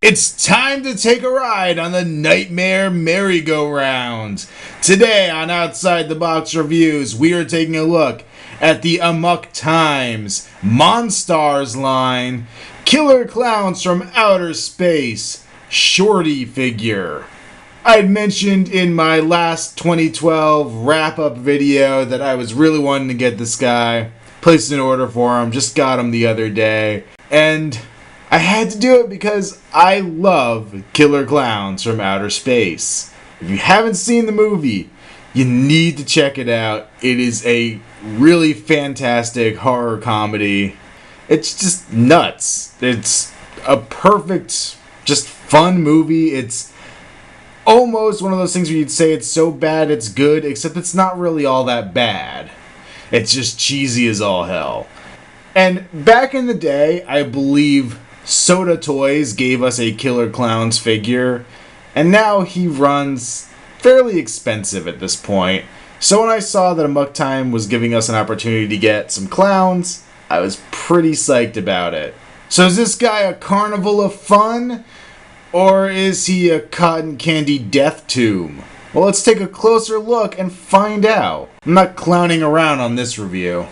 It's time to take a ride on the Nightmare Merry-Go-Round. Today on Outside the Box Reviews, we are taking a look at the Amok Time Monstarz line, Killer Klowns from Outer Space, Shorty figure. I had mentioned in my last 2012 wrap-up video that I was really wanting to get this guy. Placed an order for him, just got him the other day, and I had to do it because I love Killer Klowns from Outer Space. If you haven't seen the movie, you need to check it out. It is a really fantastic horror comedy. It's just nuts. It's a perfect, just fun movie. It's almost one of those things where you'd say it's so bad it's good, except it's not really all that bad. It's just cheesy as all hell. And back in the day, I believe Soda Toys gave us a Killer Klowns figure, and now he runs fairly expensive at this point. So when I saw that Amok Time was giving us an opportunity to get some clowns, I was pretty psyched about it. So is this guy a carnival of fun, or is he a cotton candy death tomb? Well, let's take a closer look and find out. I'm not clowning around on this review.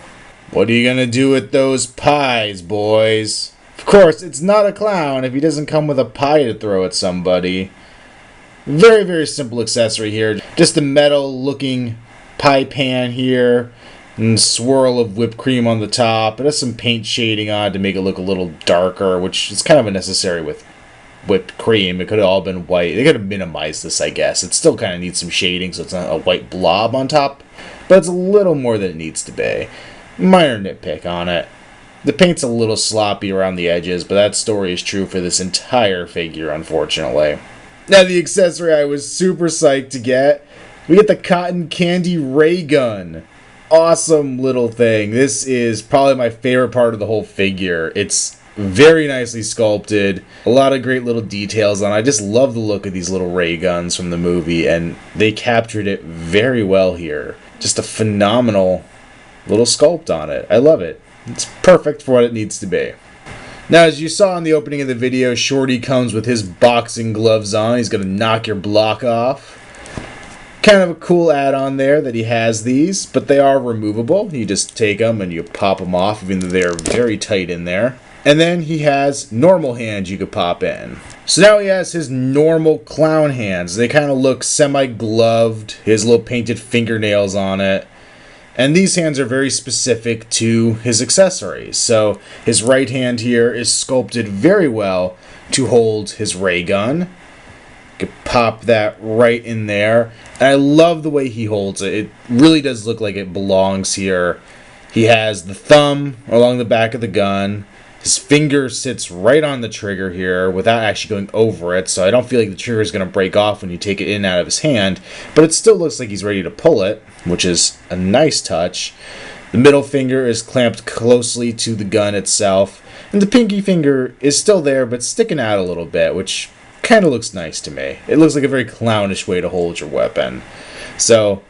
What are you gonna do with those pies, boys? Of course, it's not a clown if he doesn't come with a pie to throw at somebody. Very, very simple accessory here. Just a metal-looking pie pan here, and a swirl of whipped cream on the top. It has some paint shading on it to make it look a little darker, which is kind of unnecessary with whipped cream. It could have all been white. They could have minimized this, I guess. It still kind of needs some shading, so it's not a white blob on top, but it's a little more than it needs to be. Minor nitpick on it. The paint's a little sloppy around the edges, but that story is true for this entire figure, unfortunately. Now, the accessory I was super psyched to get, we get the cotton candy ray gun. Awesome little thing. This is probably my favorite part of the whole figure. It's very nicely sculpted, a lot of great little details on it. I just love the look of these little ray guns from the movie, and they captured it very well here. Just a phenomenal little sculpt on it. I love it. It's perfect for what it needs to be. Now, as you saw in the opening of the video, Shorty comes with his boxing gloves on. He's going to knock your block off. Kind of a cool add-on there that he has these, but they are removable. You just take them and you pop them off, even though they're very tight in there. And then he has normal hands you could pop in. So now he has his normal clown hands. They kind of look semi-gloved. His little painted fingernails on it. And these hands are very specific to his accessories. So his right hand here is sculpted very well to hold his ray gun. You could pop that right in there. And I love the way he holds it. It really does look like it belongs here. He has the thumb along the back of the gun. His finger sits right on the trigger here without actually going over it, so I don't feel like the trigger is going to break off when you take it in and out of his hand, but it still looks like he's ready to pull it, which is a nice touch. The middle finger is clamped closely to the gun itself, and the pinky finger is still there but sticking out a little bit, which kind of looks nice to me. It looks like a very clownish way to hold your weapon. So,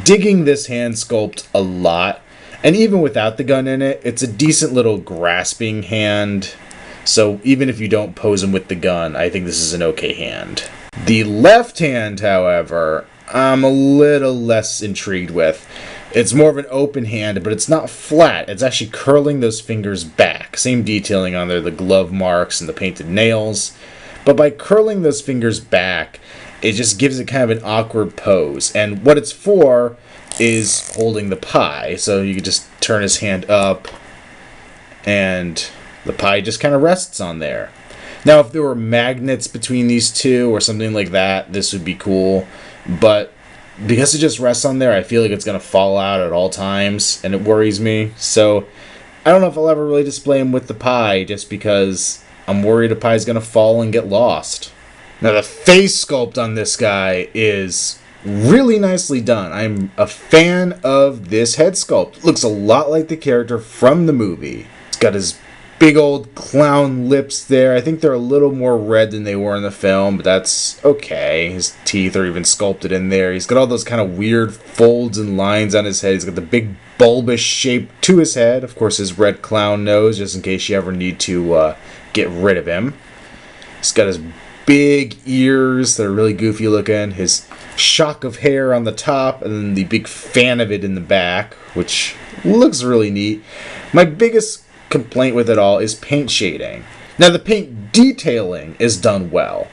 digging this hand sculpt a lot. And even without the gun in it, it's a decent little grasping hand. So even if you don't pose him with the gun, I think this is an okay hand. The left hand, however, I'm a little less intrigued with. It's more of an open hand, but it's not flat. It's actually curling those fingers back. Same detailing on there, the glove marks and the painted nails. But by curling those fingers back, it just gives it kind of an awkward pose. And what it's for is holding the pie, so you could just turn his hand up and the pie just kind of rests on there. Now, if there were magnets between these two or something like that, this would be cool, but because it just rests on there, I feel like it's going to fall out at all times, and it worries me. So I don't know if I'll ever really display him with the pie, just because I'm worried the pie is going to fall and get lost. Now, the face sculpt on this guy is really nicely done. I'm a fan of this head sculpt. Looks a lot like the character from the movie. He's got his big old clown lips there. I think they're a little more red than they were in the film, but that's okay. His teeth are even sculpted in there. He's got all those kind of weird folds and lines on his head. He's got the big bulbous shape to his head. Of course, his red clown nose, just in case you ever need to get rid of him. He's got his big ears that are really goofy looking, his shock of hair on the top, and then the big fan of it in the back, which looks really neat. My biggest complaint with it all is paint shading. Now, the paint detailing is done well.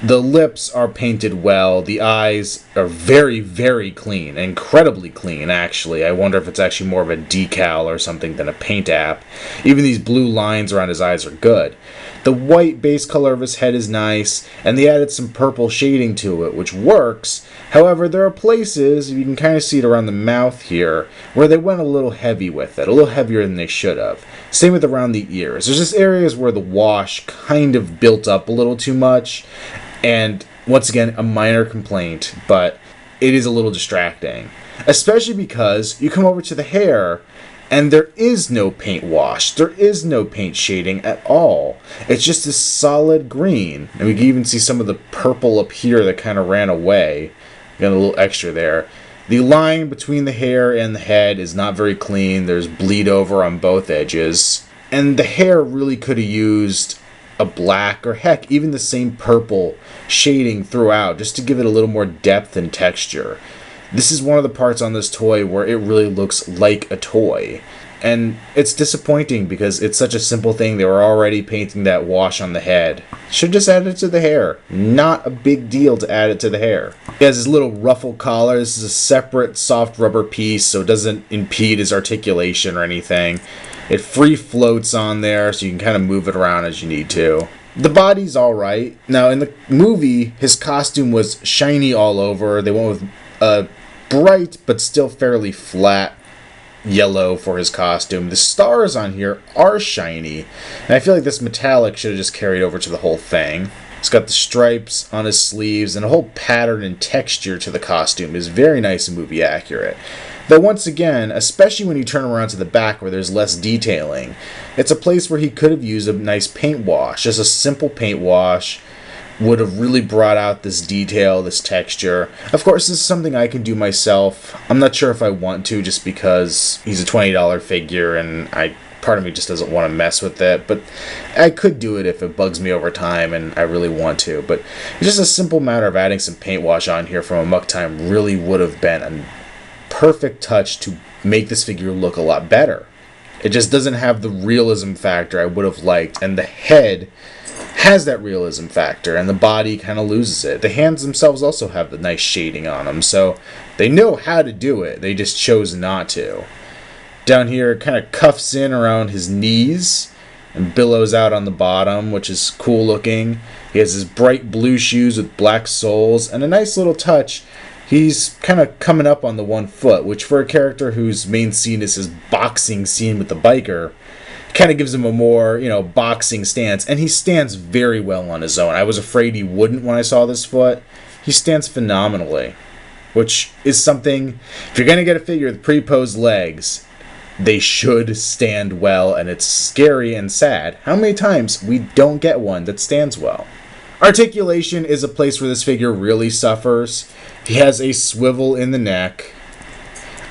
The lips are painted well. The eyes are very, very clean. Incredibly clean, actually. I wonder if it's actually more of a decal or something than a paint app. Even these blue lines around his eyes are good. The white base color of his head is nice, and they added some purple shading to it, which works. However, there are places, you can kind of see it around the mouth here, where they went a little heavy with it. A little heavier than they should have. Same with around the ears. There's just areas where the wash kind of built up a little too much. And once again, a minor complaint, but it is a little distracting. Especially because you come over to the hair, and there is no paint wash. There is no paint shading at all. It's just this solid green. And we can even see some of the purple up here that kind of ran away. Got a little extra there. The line between the hair and the head is not very clean. There's bleed over on both edges. And the hair really could have used a black, or heck, even the same purple shading throughout, just to give it a little more depth and texture. This is one of the parts on this toy where it really looks like a toy. And it's disappointing because it's such a simple thing. They were already painting that wash on the head. Should just add it to the hair. Not a big deal to add it to the hair. He has his little ruffle collar. This is a separate soft rubber piece, so it doesn't impede his articulation or anything. It free floats on there, so you can kind of move it around as you need to. The body's alright. Now, in the movie, his costume was shiny all over. They went with a bright, but still fairly flat yellow for his costume. The stars on here are shiny, and I feel like this metallic should have just carried over to the whole thing. It's got the stripes on his sleeves, and a whole pattern and texture to the costume is very nice and movie accurate. Though once again, especially when you turn around to the back where there's less detailing, it's a place where he could have used a nice paint wash. Just a simple paint wash would have really brought out this detail, this texture. Of course, this is something I can do myself. I'm not sure if I want to, just because he's a $20 figure and part of me just doesn't want to mess with it. But I could do it if it bugs me over time and I really want to. But just a simple matter of adding some paint wash on here from Amok Time really would have been a perfect touch to make this figure look a lot better. It just doesn't have the realism factor I would have liked, and the head has that realism factor, and the body kind of loses it. The hands themselves also have the nice shading on them, so they know how to do it. They just chose not to. Down here, it kind of cuffs in around his knees and billows out on the bottom, which is cool looking. He has his bright blue shoes with black soles, and a nice little touch. He's kind of coming up on the 1 foot, which for a character whose main scene is his boxing scene with the biker, kind of gives him a more, boxing stance. And he stands very well on his own. I was afraid he wouldn't when I saw this foot. He stands phenomenally, which is something, if you're going to get a figure with pre-posed legs, they should stand well, and it's scary and sad how many times we don't get one that stands well. Articulation is a place where this figure really suffers. He has a swivel in the neck.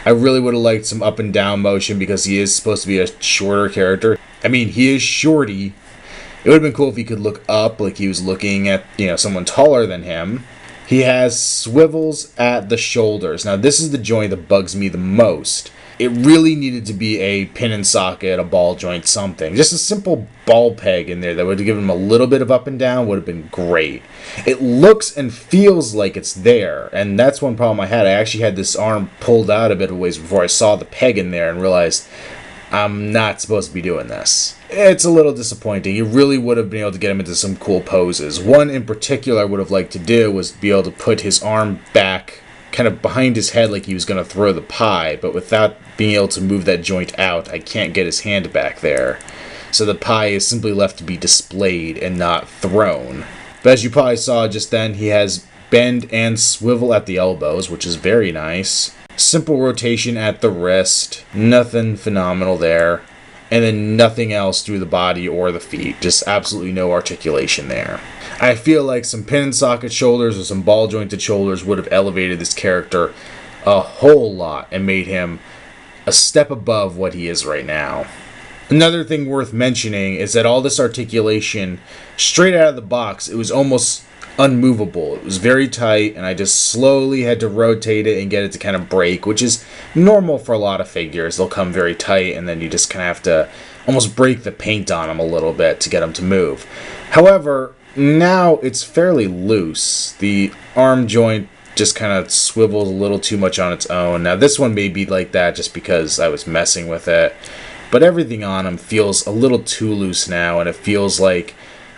I really would have liked some up and down motion because he is supposed to be a shorter character. I mean, he is Shorty. It would have been cool if he could look up like he was looking at, someone taller than him. He has swivels at the shoulders. Now, this is the joint that bugs me the most. It really needed to be a pin and socket, a ball joint, something. Just a simple ball peg in there that would have given him a little bit of up and down would have been great. It looks and feels like it's there, and that's one problem I had. I actually had this arm pulled out a bit of ways before I saw the peg in there and realized I'm not supposed to be doing this. It's a little disappointing. You really would have been able to get him into some cool poses. One in particular I would have liked to do was be able to put his arm back kind of behind his head like he was going to throw the pie, but without being able to move that joint out, I can't get his hand back there. So the pie is simply left to be displayed and not thrown. But as you probably saw just then, he has bend and swivel at the elbows, which is very nice. Simple rotation at the wrist. Nothing phenomenal there. And then nothing else through the body or the feet. Just absolutely no articulation there. I feel like some pin and socket shoulders or some ball jointed shoulders would have elevated this character a whole lot and made him a step above what he is right now. Another thing worth mentioning is that all this articulation, straight out of the box, it was almost unmovable. It was very tight, and I just slowly had to rotate it and get it to kind of break, which is normal for a lot of figures. They'll come very tight, and then you just kind of have to almost break the paint on them a little bit to get them to move. However, now it's fairly loose. The arm joint just kind of swivels a little too much on its own. Now this one may be like that just because I was messing with it, but everything on him feels a little too loose now, and it feels like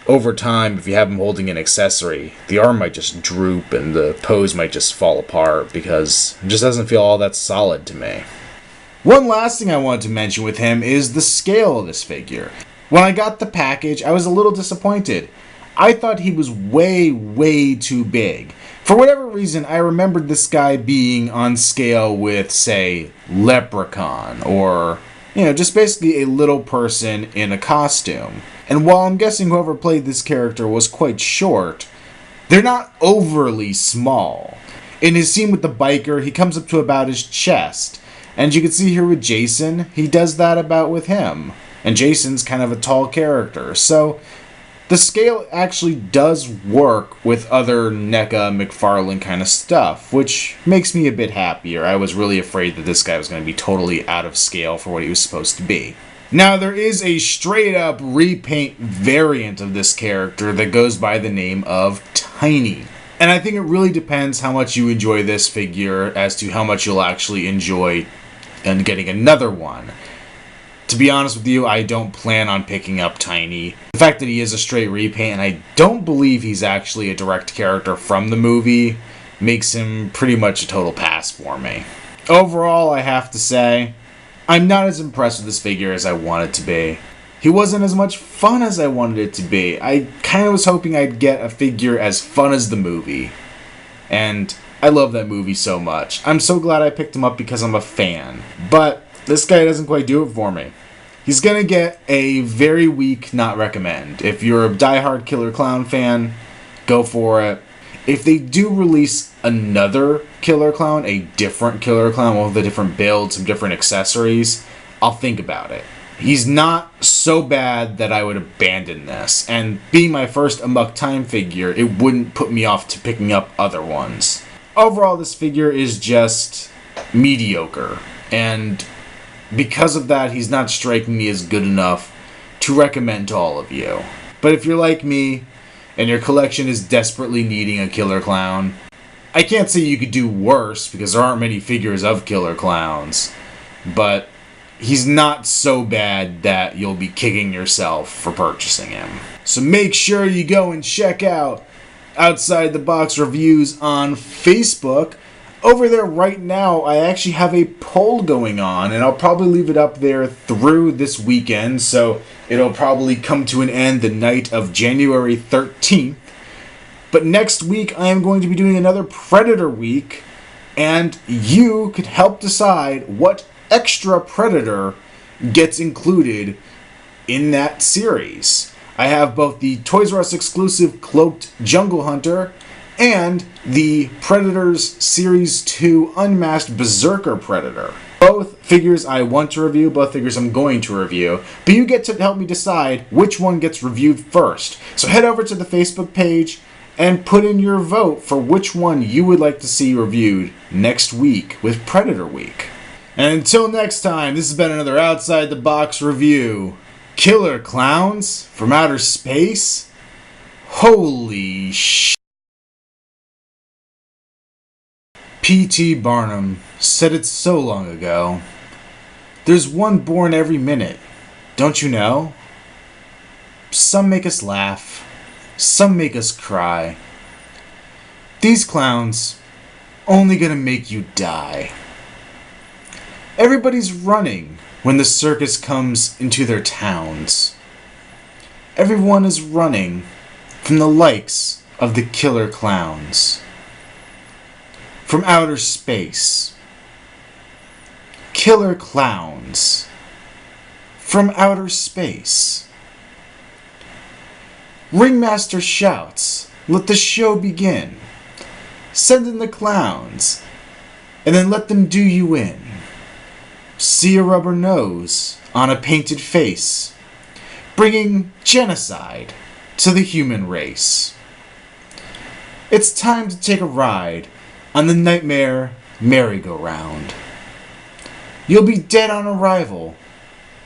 over time, if you have him holding an accessory, the arm might just droop and the pose might just fall apart because it just doesn't feel all that solid to me. One last thing I wanted to mention with him is the scale of this figure. When I got the package, I was a little disappointed. I thought he was way too big. For whatever reason, I remembered this guy being on scale with, say, Leprechaun, or, just basically a little person in a costume. And while I'm guessing whoever played this character was quite short, they're not overly small. In his scene with the biker, he comes up to about his chest. And you can see here with Jason, he does that about with him. And Jason's kind of a tall character. So the scale actually does work with other NECA McFarlane kind of stuff, which makes me a bit happier. I was really afraid that this guy was going to be totally out of scale for what he was supposed to be. Now, there is a straight-up repaint variant of this character that goes by the name of Tiny. And I think it really depends how much you enjoy this figure as to how much you'll actually enjoy and getting another one. To be honest with you, I don't plan on picking up Tiny. The fact that he is a straight repaint, and I don't believe he's actually a direct character from the movie, makes him pretty much a total pass for me. Overall, I have to say, I'm not as impressed with this figure as I wanted to be. He wasn't as much fun as I wanted it to be. I kind of was hoping I'd get a figure as fun as the movie. And I love that movie so much. I'm so glad I picked him up because I'm a fan. But this guy doesn't quite do it for me. He's gonna get a very weak not recommend. If you're a diehard Killer Clown fan, go for it. If they do release another Killer Clown, a different Killer Clown with a different build, some different accessories, I'll think about it. He's not so bad that I would abandon this, and being my first Amok Time figure, it wouldn't put me off to picking up other ones. Overall, this figure is just mediocre, and because of that, he's not striking me as good enough to recommend to all of you. But if you're like me, and your collection is desperately needing a Killer Clown, I can't say you could do worse because there aren't many figures of Killer Clowns, but he's not so bad that you'll be kicking yourself for purchasing him. So make sure you go and check out Outside the Box Reviews on Facebook. Over there right now, I actually have a poll going on, and I'll probably leave it up there through this weekend, so it'll probably come to an end the night of January 13th. But next week, I am going to be doing another Predator week, and you could help decide what extra Predator gets included in that series. I have both the Toys R Us exclusive Cloaked Jungle Hunter and the Predators Series 2 Unmasked Berserker Predator. Both figures I want to review, both figures I'm going to review, but you get to help me decide which one gets reviewed first. So head over to the Facebook page and put in your vote for which one you would like to see reviewed next week with Predator Week. And until next time, this has been another Outside the Box review. Killer Clowns from outer space? Holy sh**. P.T. Barnum said it so long ago. There's one born every minute, don't you know? Some make us laugh, some make us cry. These clowns only gonna make you die. Everybody's running when the circus comes into their towns. Everyone is running from the likes of the killer clowns. From outer space. Killer clowns. From outer space. Ringmaster shouts, "Let the show begin. Send in the clowns, and then let them do you in. see a rubber nose on a painted face, bringing genocide to the human race. It's time to take a ride on the nightmare merry-go-round. You'll be dead on arrival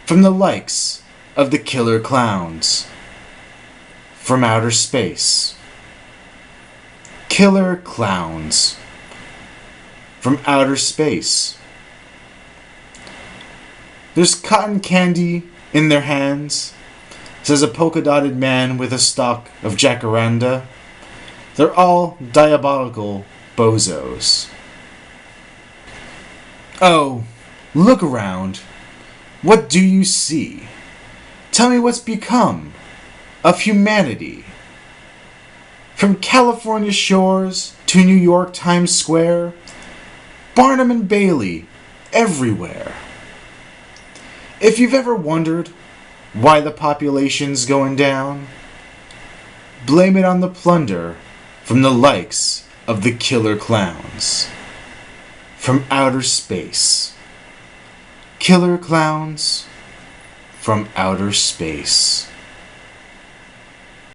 from the likes of the killer clowns from outer space. Killer clowns from outer space. There's cotton candy in their hands, says a polka-dotted man with a stalk of jacaranda. They're all diabolical bozos. Oh, look around. What do you see? Tell me what's become of humanity. From California shores to New York Times Square, Barnum and Bailey everywhere. If you've ever wondered why the population's going down, blame it on the plunder from the likes of the killer clowns from outer space. Killer clowns from outer space.